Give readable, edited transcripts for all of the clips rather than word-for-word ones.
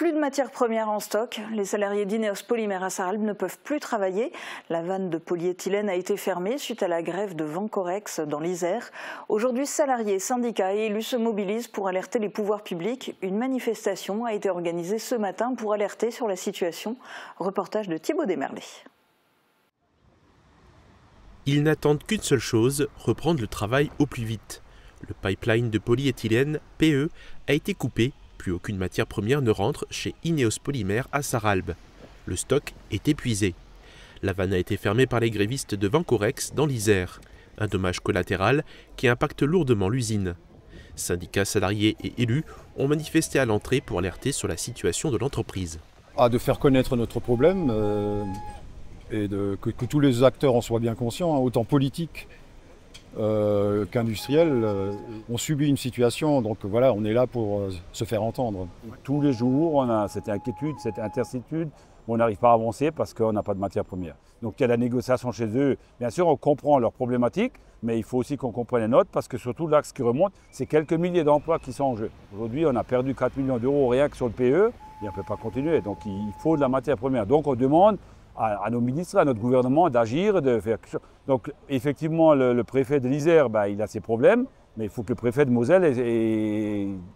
Plus de matières premières en stock. Les salariés d'Ineos Polymères à Sarralbe ne peuvent plus travailler. La vanne de polyéthylène a été fermée suite à la grève de Vancorex dans l'Isère. Aujourd'hui, salariés, syndicats et élus se mobilisent pour alerter les pouvoirs publics. Une manifestation a été organisée ce matin pour alerter sur la situation. Reportage de Thibaut Desmerlet. Ils n'attendent qu'une seule chose, reprendre le travail au plus vite. Le pipeline de polyéthylène, PE, a été coupé. Plus aucune matière première ne rentre chez Ineos Polymères à Sarralbe. Le stock est épuisé. La vanne a été fermée par les grévistes de Vancorex dans l'Isère. Un dommage collatéral qui impacte lourdement l'usine. Syndicats, salariés et élus ont manifesté à l'entrée pour alerter sur la situation de l'entreprise. De faire connaître notre problème et que tous les acteurs en soient bien conscients, autant politiques qu'industriels, on subit une situation, donc voilà, on est là pour se faire entendre. Tous les jours, on a cette inquiétude, cette incertitude, on n'arrive pas à avancer parce qu'on n'a pas de matière première. Donc il y a la négociation chez eux. Bien sûr, on comprend leurs problématiques, mais il faut aussi qu'on comprenne les nôtres parce que surtout l'axe qui remonte, c'est quelques milliers d'emplois qui sont en jeu. Aujourd'hui, on a perdu 4 millions d'euros rien que sur le PE et on ne peut pas continuer. Donc il faut de la matière première. Donc on demande à nos ministres, à notre gouvernement d'agir, de faire quelque chose. Donc effectivement, le préfet de l'Isère, il a ses problèmes, mais il faut que le préfet de Moselle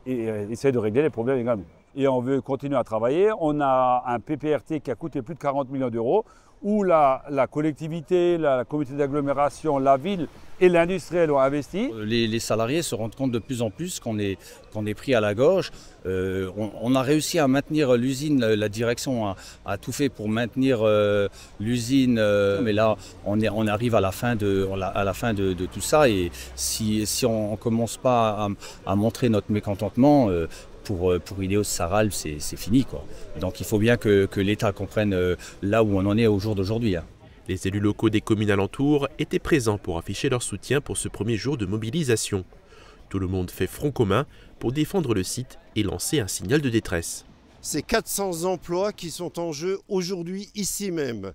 essaie de régler les problèmes également. Et on veut continuer à travailler. On a un PPRT qui a coûté plus de 40 millions d'euros, où la collectivité, la communauté d'agglomération, la ville et l'industriel ont investi. Les salariés se rendent compte de plus en plus qu'on est pris à la gorge. On a réussi à maintenir l'usine, la direction a tout fait pour maintenir l'usine, mais là on arrive à la fin de tout ça, et si on ne commence pas à montrer notre mécontentement, pour Ineos Sarralbe, c'est fini, quoi. Donc il faut bien que l'État comprenne là où on en est au jour d'aujourd'hui. Les élus locaux des communes alentours étaient présents pour afficher leur soutien pour ce premier jour de mobilisation. Tout le monde fait front commun pour défendre le site et lancer un signal de détresse. C'est 400 emplois qui sont en jeu aujourd'hui, ici même.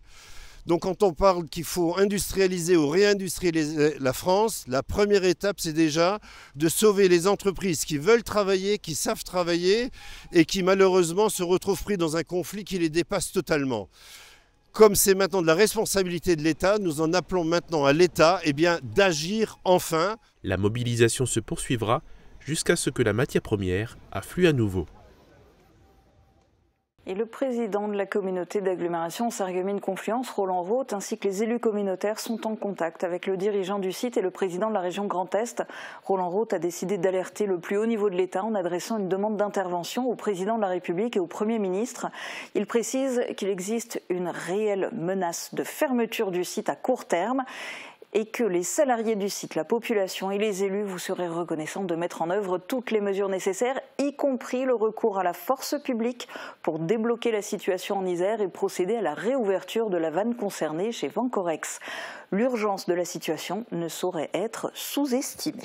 Donc quand on parle qu'il faut industrialiser ou réindustrialiser la France, la première étape, c'est déjà de sauver les entreprises qui veulent travailler, qui savent travailler et qui malheureusement se retrouvent pris dans un conflit qui les dépasse totalement. Comme c'est maintenant de la responsabilité de l'État, nous en appelons maintenant à l'État d'agir enfin. La mobilisation se poursuivra jusqu'à ce que la matière première afflue à nouveau. Et le président de la communauté d'agglomération Sarreguemines-Confluence, Roland Roth, ainsi que les élus communautaires sont en contact avec le dirigeant du site et le président de la région Grand Est. Roland Roth a décidé d'alerter le plus haut niveau de l'État en adressant une demande d'intervention au président de la République et au Premier ministre. Il précise qu'il existe une réelle menace de fermeture du site à court terme et que les salariés du site, la population et les élus vous seraient reconnaissants de mettre en œuvre toutes les mesures nécessaires, y compris le recours à la force publique pour débloquer la situation en Isère et procéder à la réouverture de la vanne concernée chez Vancorex. L'urgence de la situation ne saurait être sous-estimée.